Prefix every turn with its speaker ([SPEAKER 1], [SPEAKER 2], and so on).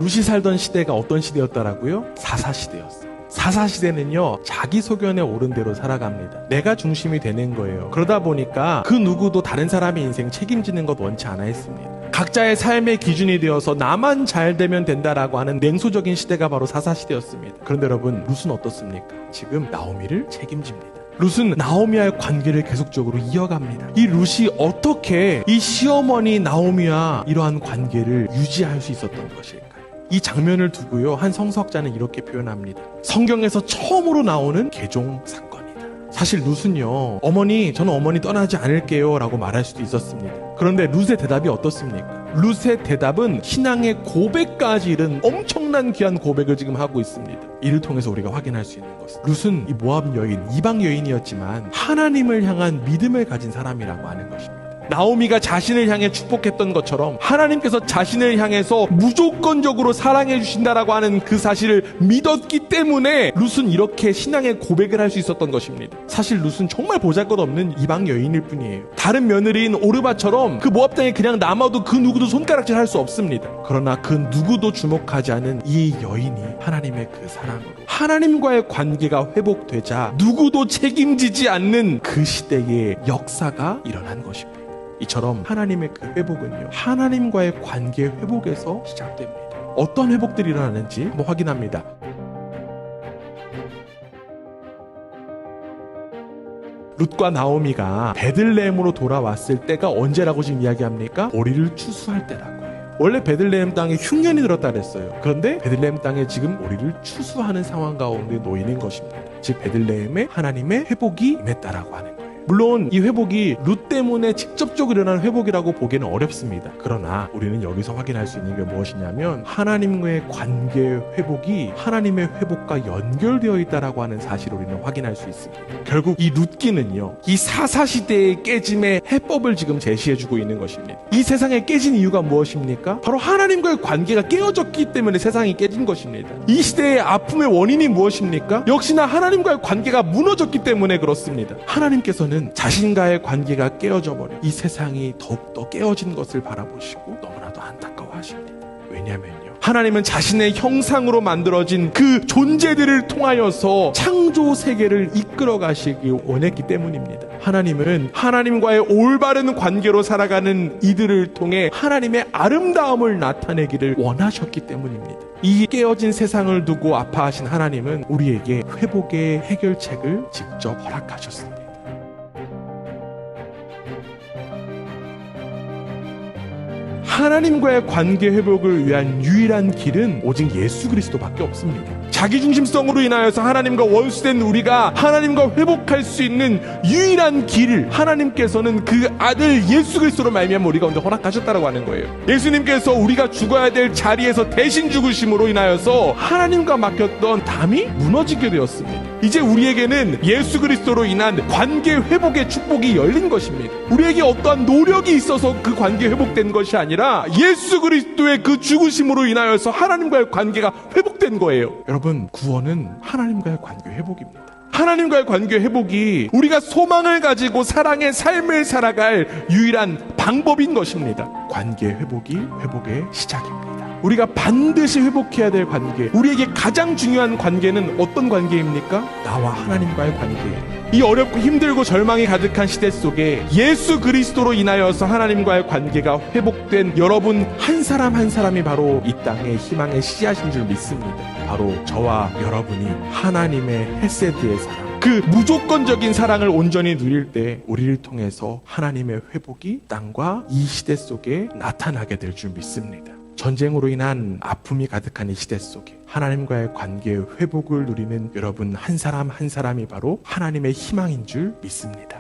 [SPEAKER 1] 룻이 살던 시대가 어떤 시대였다라고요? 사사시대였어요. 사사시대는요, 자기 소견에 오른 대로 살아갑니다. 내가 중심이 되는 거예요. 그러다 보니까 그 누구도 다른 사람의 인생 책임지는 것 원치 않아 했습니다. 각자의 삶의 기준이 되어서 나만 잘 되면 된다라고 하는 냉소적인 시대가 바로 사사시대였습니다. 그런데 여러분, 룻은 어떻습니까? 지금 나오미를 책임집니다. 룻은 나오미와의 관계를 계속적으로 이어갑니다. 이 룻이 어떻게 이 시어머니 나오미와 이러한 관계를 유지할 수 있었던 것일까요? 이 장면을 두고요, 한 성서학자는 이렇게 표현합니다. 성경에서 처음으로 나오는 개종 사건이다. 사실 룻은요, 어머니, 저는 어머니 떠나지 않을게요 라고 말할 수도 있었습니다. 그런데 룻의 대답이 어떻습니까? 룻의 대답은 신앙의 고백까지 이른 엄청난 귀한 고백을 지금 하고 있습니다. 이를 통해서 우리가 확인할 수 있는 것은 룻은 이 모압 여인, 이방 여인이었지만 하나님을 향한 믿음을 가진 사람이라고 하는 것입니다. 나오미가 자신을 향해 축복했던 것처럼 하나님께서 자신을 향해서 무조건적으로 사랑해 주신다라고 하는 그 사실을 믿었기 때문에 룻은 이렇게 신앙의 고백을 할 수 있었던 것입니다. 사실 룻은 정말 보잘것없는 이방 여인일 뿐이에요. 다른 며느리인 오르바처럼 그 모압 땅에 그냥 남아도 그 누구도 손가락질 할 수 없습니다. 그러나 그 누구도 주목하지 않은 이 여인이 하나님의 그 사랑으로 하나님과의 관계가 회복되자 누구도 책임지지 않는 그 시대의 역사가 일어난 것입니다. 이처럼 하나님의 그 회복은요, 하나님과의 관계 회복에서 시작됩니다. 어떤 회복들이 일어나는지 한번 확인합니다. 룻과 나오미가 베들레헴으로 돌아왔을 때가 언제라고 지금 이야기합니까? 오리를 추수할 때라고 해요. 원래 베들레헴 땅에 흉년이 들었다 그랬어요. 그런데 베들레헴 땅에 지금 오리를 추수하는 상황 가운데 놓이는 것입니다. 즉 베들레헴에 하나님의 회복이 임했다라고 하는 거예요. 물론 이 회복이 룻 때문에 직접적으로 일어난 회복이라고 보기는 어렵습니다. 그러나 우리는 여기서 확인할 수 있는 게 무엇이냐면 하나님과의 관계 회복이 하나님의 회복과 연결되어 있다라고 하는 사실을 우리는 확인할 수 있습니다. 결국 이 룻기는요, 이 사사시대의 깨짐의 해법을 지금 제시해주고 있는 것입니다. 이 세상에 깨진 이유가 무엇입니까? 바로 하나님과의 관계가 깨어졌기 때문에 세상이 깨진 것입니다. 이 시대의 아픔의 원인이 무엇입니까? 역시나 하나님과의 관계가 무너졌기 때문에 그렇습니다. 하나님께서는 자신과의 관계가 깨어져 버려 이 세상이 더욱더 깨어진 것을 바라보시고 너무나도 안타까워하십니다. 왜냐면요, 하나님은 자신의 형상으로 만들어진 그 존재들을 통하여서 창조 세계를 이끌어 가시길 원했기 때문입니다. 하나님은 하나님과의 올바른 관계로 살아가는 이들을 통해 하나님의 아름다움을 나타내기를 원하셨기 때문입니다. 이 깨어진 세상을 두고 아파하신 하나님은 우리에게 회복의 해결책을 직접 허락하셨습니다. 하나님과의 관계 회복을 위한 유일한 길은 오직 예수 그리스도밖에 없습니다. 자기중심성으로 인하여서 하나님과 원수된 우리가 하나님과 회복할 수 있는 유일한 길을 하나님께서는 그 아들 예수 그리스도로 말미암아 우리 가운데 허락하셨다라고 하는 거예요. 예수님께서 우리가 죽어야 될 자리에서 대신 죽으심으로 인하여서 하나님과 맡겼던 담이 무너지게 되었습니다. 이제 우리에게는 예수 그리스도로 인한 관계 회복의 축복이 열린 것입니다. 우리에게 어떠한 노력이 있어서 그 관계 회복된 것이 아니라 예수 그리스도의 그 죽으심으로 인하여서 하나님과의 관계가 회복된 거예요. 여러분, 구원은 하나님과의 관계 회복입니다. 하나님과의 관계 회복이 우리가 소망을 가지고 사랑의 삶을 살아갈 유일한 방법인 것입니다. 관계 회복이 회복의 시작입니다. 우리가 반드시 회복해야 될 관계, 우리에게 가장 중요한 관계는 어떤 관계입니까? 나와 하나님과의 관계예요. 이 어렵고 힘들고 절망이 가득한 시대 속에 예수 그리스도로 인하여서 하나님과의 관계가 회복된 여러분 한 사람 한 사람이 바로 이 땅의 희망의 씨앗인 줄 믿습니다. 바로 저와 여러분이 하나님의 헤세드의 사랑, 그 무조건적인 사랑을 온전히 누릴 때 우리를 통해서 하나님의 회복이 땅과 이 시대 속에 나타나게 될 줄 믿습니다. 전쟁으로 인한 아픔이 가득한 이 시대 속에 하나님과의 관계의 회복을 누리는 여러분 한 사람 한 사람이 바로 하나님의 희망인 줄 믿습니다.